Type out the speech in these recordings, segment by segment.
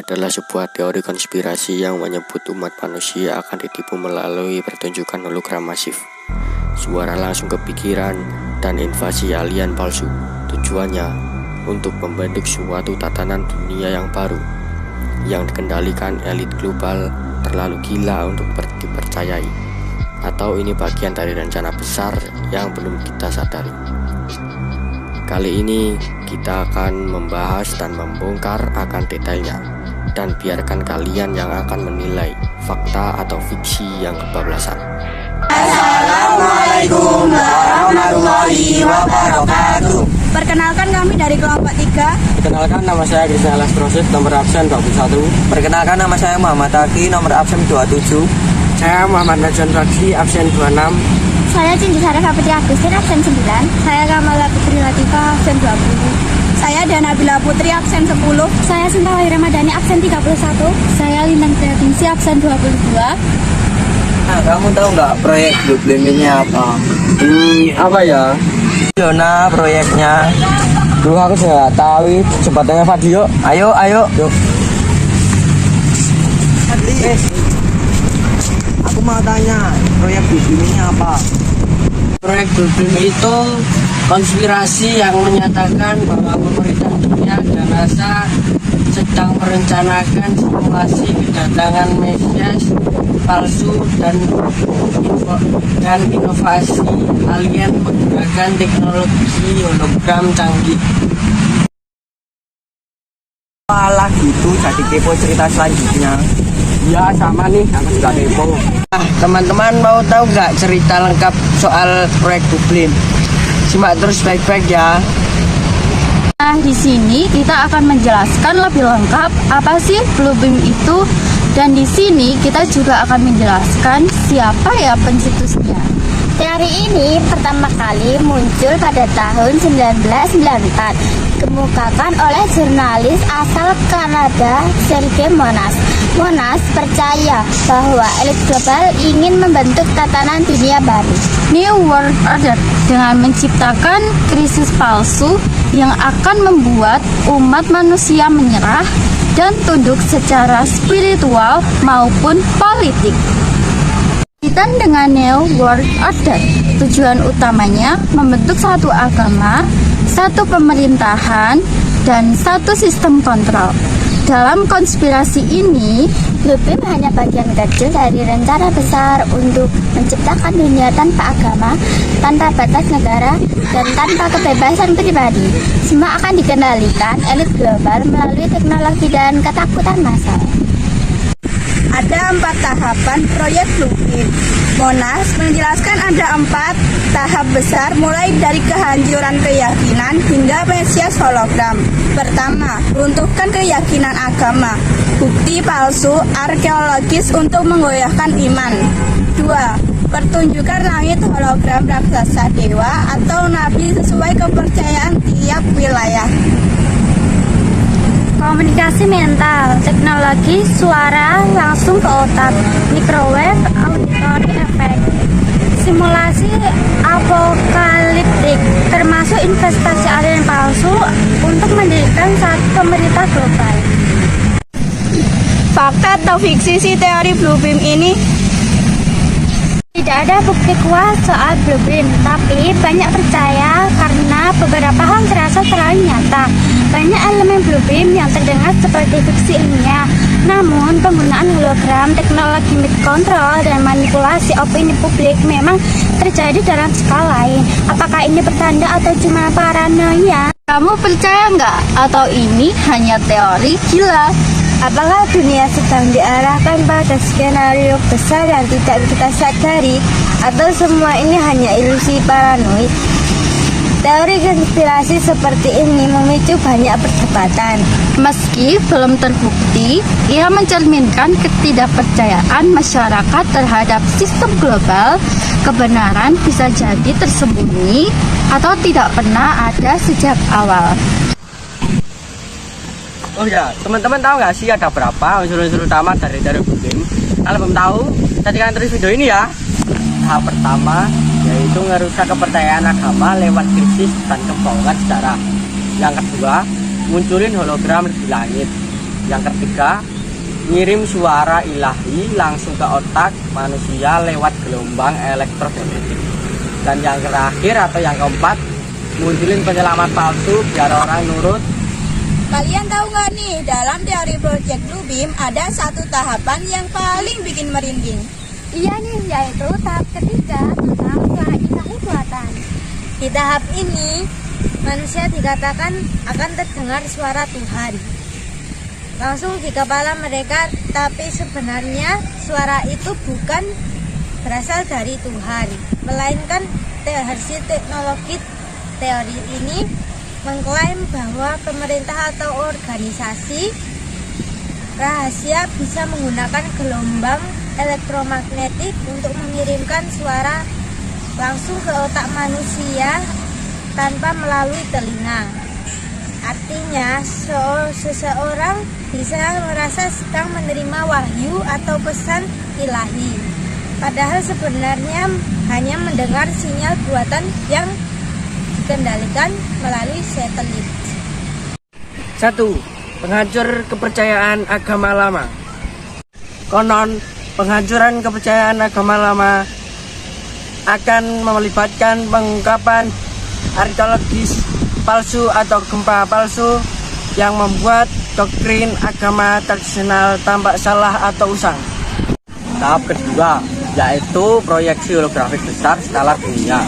adalah sebuah teori konspirasi yang menyebut umat manusia akan ditipu melalui pertunjukan hologram masif. Suara langsung kepikiran dan invasi alien palsu. Tujuannya untuk membentuk suatu tatanan dunia yang baru yang dikendalikan elit global terlalu gila untuk dipercayai. Atau ini bagian dari rencana besar yang belum kita sadari. Kali ini kita akan membahas dan membongkar akan detailnya, dan biarkan kalian yang akan menilai fakta atau fiksi yang kebablasan. Assalamualaikum warahmatullahi wabarakatuh. Perkenalkan, kami dari kelompok 3. Perkenalkan, nama saya Krisna Lastrosit, nomor absen 21. Perkenalkan, nama saya Muhammad Aki, nomor absen 27. Saya Muhammad Najan Radi, absen 26. Saya Cindy Sarah Putri Agustin, absen 9. Saya Kamala Putri Latifah, absen 20. Saya Danabila Putri, absen 10. Saya Sinta Wahyu Ramadhani, absen 31. Saya Lintang Triatingsi, absen 22. Nah, kamu tahu nggak proyek Blueprint ini apa? Apa ya? Zona proyeknya. Dulu aku sudah tahu, coba tanya Fadio. Ayo. Yuk. Aku mau tanya, proyek Blueprint ini apa? Proyek Blueprint itu konspirasi yang menyatakan bahwa pemerintah dunia dan NASA sedang merencanakan simulasi kedatangan Mesias palsu dan inovasi alien menggunakan teknologi hologram canggih. Alah gitu, jadi kepo cerita selanjutnya. Ya sama nih, aku juga kepo. Teman-teman mau tahu nggak cerita lengkap soal proyek Blueprint? Simak terus baik-baik ya. Nah, di sini kita akan menjelaskan lebih lengkap apa sih Blueprint itu, dan di sini kita juga akan menjelaskan siapa ya pencetusnya. Teori ini pertama kali muncul pada tahun 1994, dikemukakan oleh jurnalis asal Kanada Sergei Monas. Monas percaya bahwa elit global ingin membentuk tatanan dunia baru, New World Order, dengan menciptakan krisis palsu yang akan membuat umat manusia menyerah dan tunduk secara spiritual maupun politik. Kaitan dengan New World Order, tujuan utamanya membentuk satu agama, satu pemerintahan, dan satu sistem kontrol. Dalam konspirasi ini, Blueprint hanya bagian kecil dari rencana besar untuk menciptakan dunia tanpa agama, tanpa batas negara, dan tanpa kebebasan pribadi. Semua akan dikendalikan elit global melalui teknologi dan ketakutan massal. Ada 4 tahapan proyek Blueprint. Monas menjelaskan ada 4 tahap besar, mulai dari kehancuran keyakinan hingga Mesias hologram. Pertama, runtuhkan keyakinan agama, bukti palsu arkeologis untuk menggoyahkan iman. 2. Pertunjukan langit hologram raksasa dewa atau nabi sesuai kepercayaan tiap wilayah. Komunikasi mental, teknologi suara langsung ke otak, microwave auditory effect, simulasi apokaliptik, termasuk investasi alien palsu untuk mendirikan satu pemerintah global. Fakta atau fiksi si teori Blueprint ini? Tidak ada bukti kuat soal Blueprint, tapi banyak percaya karena beberapa hal terasa terlalu nyata. Banyak elemen Blueprint yang terdengar seperti fiksi ilmiah, namun penggunaan hologram, teknologi mind control, dan manipulasi opini publik memang terjadi dalam skala lain. Apakah ini pertanda atau cuma paranoia? Kamu percaya nggak? Atau ini hanya teori gila? Apakah dunia sedang diarahkan pada skenario besar yang tidak kita sadari, atau semua ini hanya ilusi paranoid? Teori konspirasi seperti ini memicu banyak perdebatan. Meski belum terbukti, ia mencerminkan ketidakpercayaan masyarakat terhadap sistem global. Kebenaran bisa jadi tersembunyi atau tidak pernah ada sejak awal. Oh ya, teman-teman tahu nggak sih ada berapa unsur-unsur utama dari teori Blueprint? Kalau belum tahu, saksikan terus video ini ya. Tahap pertama yaitu merusak kepercayaan agama lewat krisis dan kebohongan sejarah. Yang kedua, munculin hologram di langit. Yang ketiga, ngirim suara ilahi langsung ke otak manusia lewat gelombang elektromagnetik. Dan yang terakhir atau yang keempat, munculin penyelamat palsu biar orang nurut. Kalian tahu nggak nih, dalam teori Project Bluebeam ada satu tahapan yang paling bikin merinding. Iya nih, yaitu tahap ketiga tentang suara ilahi buatan. Di tahap ini, manusia dikatakan akan terdengar suara Tuhan langsung di kepala mereka, tapi sebenarnya suara itu bukan berasal dari Tuhan, melainkan versi teknologi. Teori ini mengklaim bahwa pemerintah atau organisasi rahasia bisa menggunakan gelombang elektromagnetik untuk mengirimkan suara langsung ke otak manusia tanpa melalui telinga. Artinya, seseorang bisa merasa sedang menerima wahyu atau pesan ilahi, padahal sebenarnya hanya mendengar sinyal buatan yang dikendalikan melalui satelit. 1. Penghancur kepercayaan agama lama. Konon, penghancuran kepercayaan agama lama akan melibatkan pengungkapan arkeologis palsu atau gempa palsu yang membuat doktrin agama tradisional tampak salah atau usang. Tahap kedua, yaitu proyeksi holografis besar skala dunia.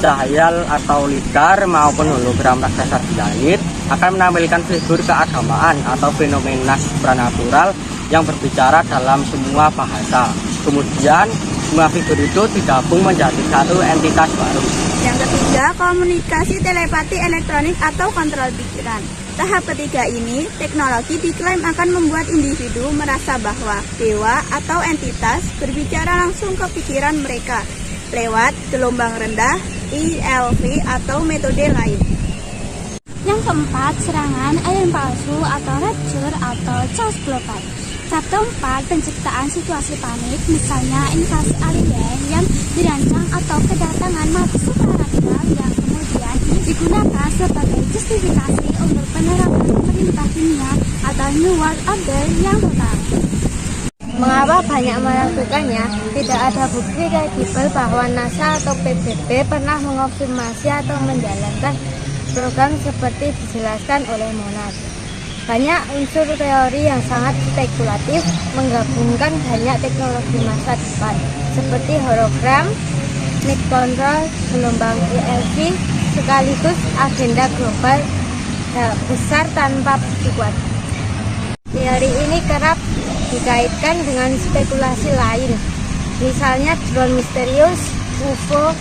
Cahaya atau lidar maupun hologram raksasa di langit akan menampilkan figur keagamaan atau fenomena supranatural yang berbicara dalam semua bahasa. Kemudian, semua figur itu digabung menjadi satu entitas baru. Yang ketiga, komunikasi telepati elektronik atau kontrol pikiran. Tahap ketiga ini, teknologi diklaim akan membuat individu merasa bahwa dewa atau entitas berbicara langsung ke pikiran mereka lewat gelombang rendah, ILV atau metode lain. Yang keempat, serangan alien palsu atau rapture atau chaos global. Tahap keempat, penciptaan situasi panik, misalnya invasi alien yang dirancang atau kedatangan makhluk supranatural yang kemudian digunakan sebagai justifikasi untuk penerapan perintah dunia atau New World Order yang total. Mengapa banyak melakukannya? Tidak ada bukti kredibel bahwa NASA atau PBB pernah mengonfirmasi atau menjalankan program seperti dijelaskan oleh Monas. Banyak unsur teori yang sangat spekulatif menggabungkan banyak teknologi masa depan seperti hologram, net control, gelombang ILV, sekaligus agenda global besar tanpa bukti kuat. Teori ini kerap dikaitkan dengan spekulasi lain, misalnya drone misterius, UFO,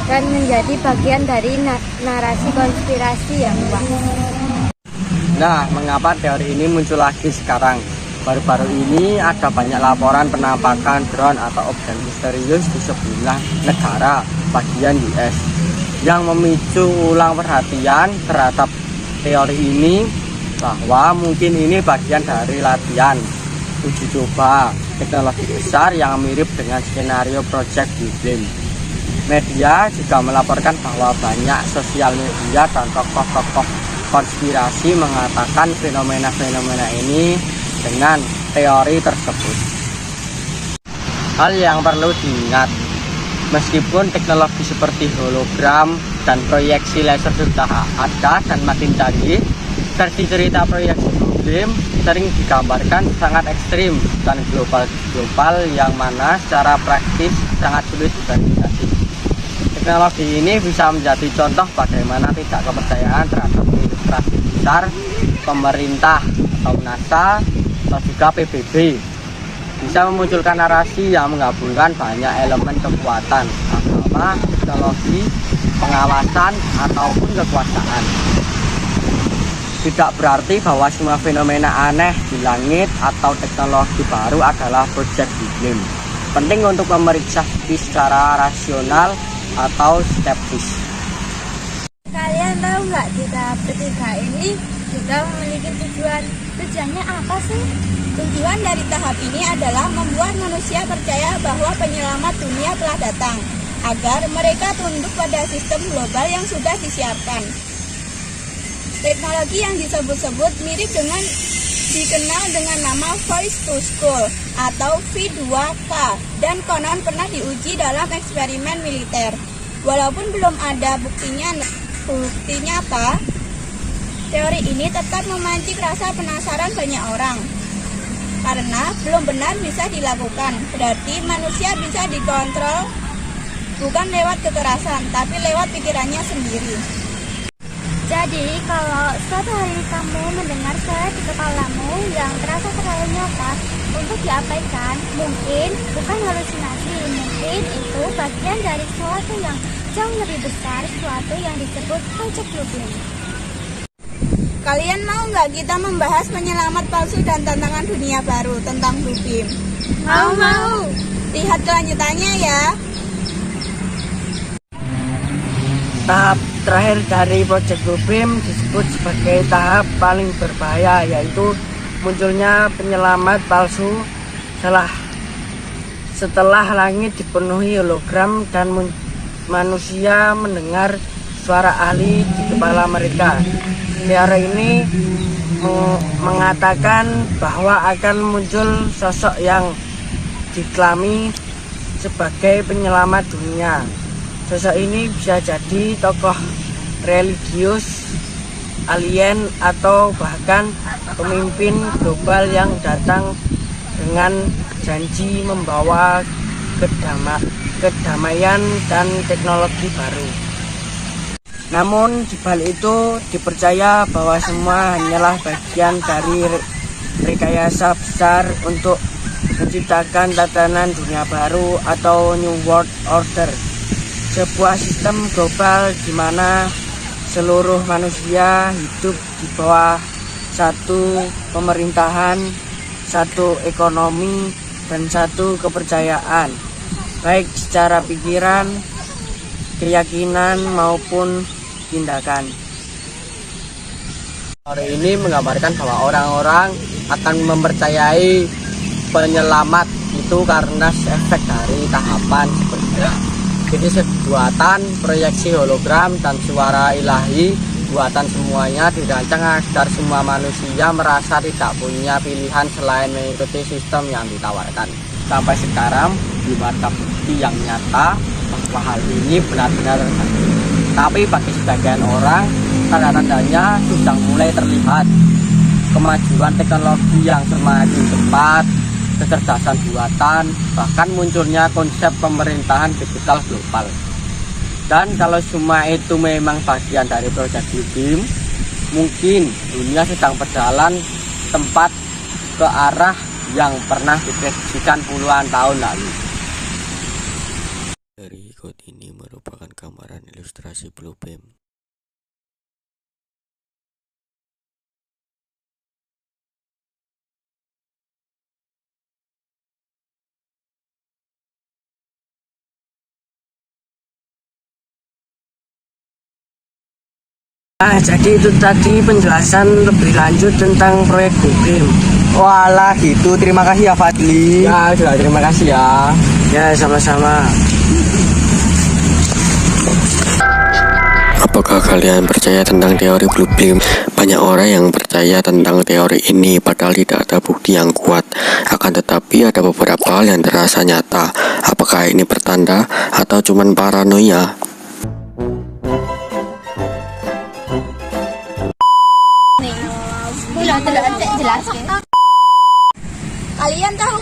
dan menjadi bagian dari narasi konspirasi yang luas. Nah, mengapa teori ini muncul lagi sekarang? Baru-baru ini ada banyak laporan penampakan drone atau objek misterius di sejumlah negara bagian US yang memicu ulang perhatian terhadap teori ini bahwa mungkin ini bagian dari latihan uji coba teknologi besar yang mirip dengan skenario Project Bluebeam. Media juga melaporkan bahwa banyak sosial media dan tokoh-tokoh konspirasi mengatakan fenomena-fenomena ini dengan teori tersebut. Hal yang perlu diingat, meskipun teknologi seperti hologram dan proyeksi laser sudah ada dan makin canggih, versi cerita proyeksi Bluebeam sering digambarkan sangat ekstrim dan global yang mana secara praktis sangat sulit diverifikasi. Teknologi ini bisa menjadi contoh bagaimana tidak kepercayaan terhadap ilustrasi besar pemerintah atau NASA atau juga PBB bisa memunculkan narasi yang menggabungkan banyak elemen kekuatan agama, teknologi, pengawasan, ataupun kekuasaan. Tidak berarti bahwa semua fenomena aneh di langit atau teknologi baru adalah Project Bluebeam. Penting untuk memeriksa secara rasional atau skeptis. Kalian tahu nggak, di tahap ketiga ini juga memiliki tujuan. Tujuannya apa sih? Tujuan dari tahap ini adalah membuat manusia percaya bahwa penyelamat dunia telah datang, agar mereka tunduk pada sistem global yang sudah disiapkan. Teknologi yang disebut-sebut mirip dengan dikenal dengan nama Voice to School atau V2K dan konon pernah diuji dalam eksperimen militer. Walaupun belum ada bukti nyata, teori ini tetap memancing rasa penasaran banyak orang. Karena belum benar bisa dilakukan, berarti manusia bisa dikontrol bukan lewat kekerasan, tapi lewat pikirannya sendiri. Jadi, kalau suatu hari kamu mendengar suara di kepalamu yang terasa terlalu nyata untuk diabaikan, mungkin bukan halusinasi, mungkin itu bagian dari sesuatu yang jauh lebih besar, sesuatu yang disebut Project Blueprint. Kalian mau nggak kita membahas penyelamat palsu dan tantangan dunia baru tentang Bluebeam? Mau. Lihat kelanjutannya ya. Tahap terakhir dari Project Blueprint disebut sebagai tahap paling berbahaya, yaitu munculnya penyelamat palsu setelah langit dipenuhi hologram dan manusia mendengar suara ahli di kepala mereka. Teori ini mengatakan bahwa akan muncul sosok yang diklami sebagai penyelamat dunia. Sosok ini bisa jadi tokoh religius, alien, atau bahkan pemimpin global yang datang dengan janji membawa kedamaian dan teknologi baru. Namun di balik itu dipercaya bahwa semua hanyalah bagian dari rekayasa besar untuk menciptakan tatanan dunia baru atau New World Order. Sebuah sistem global di mana seluruh manusia hidup di bawah satu pemerintahan, satu ekonomi, dan satu kepercayaan, baik secara pikiran, keyakinan, maupun tindakan. Teori ini menggambarkan bahwa orang-orang akan mempercayai penyelamat itu karena efek dari tahapan seperti jadi buatan, proyeksi hologram, dan suara ilahi buatan semuanya dirancang agar semua manusia merasa tidak punya pilihan selain mengikuti sistem yang ditawarkan. Sampai sekarang belum ada bukti yang nyata bahwa hal ini benar-benar terjadi. Tapi bagi sebagian orang, tanda-tandanya sudah mulai terlihat. Kemajuan teknologi yang semakin cepat, kecerdasan buatan, bahkan munculnya konsep pemerintahan digital global. Dan kalau semua itu memang bagian dari Project Bluebeam, mungkin dunia sedang berjalan tempat ke arah yang pernah diprediksikan puluhan tahun lalu. Berikut ini merupakan gambaran ilustrasi Bluebeam. Nah, jadi itu tadi penjelasan lebih lanjut tentang proyek Bluebeam. Walah gitu, terima kasih ya Fadli. Ya, sudah terima kasih ya. Ya, sama-sama. Apakah kalian percaya tentang teori Bluebeam? Banyak orang yang percaya tentang teori ini padahal tidak ada bukti yang kuat. Akan tetapi ada beberapa hal yang terasa nyata. Apakah ini pertanda atau cuman paranoia? Kalian tahu?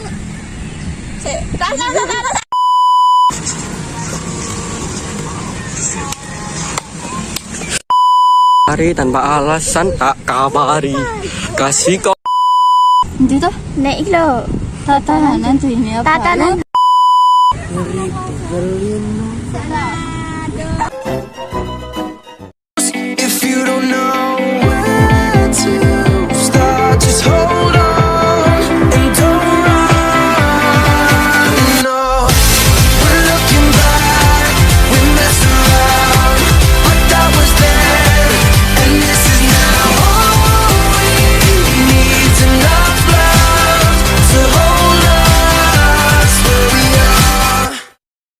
Hari tanpa alasan tak kabari, kasih kok. Itu tuh naik lo. Tatanan tuh ini apa? Tatanan. Beli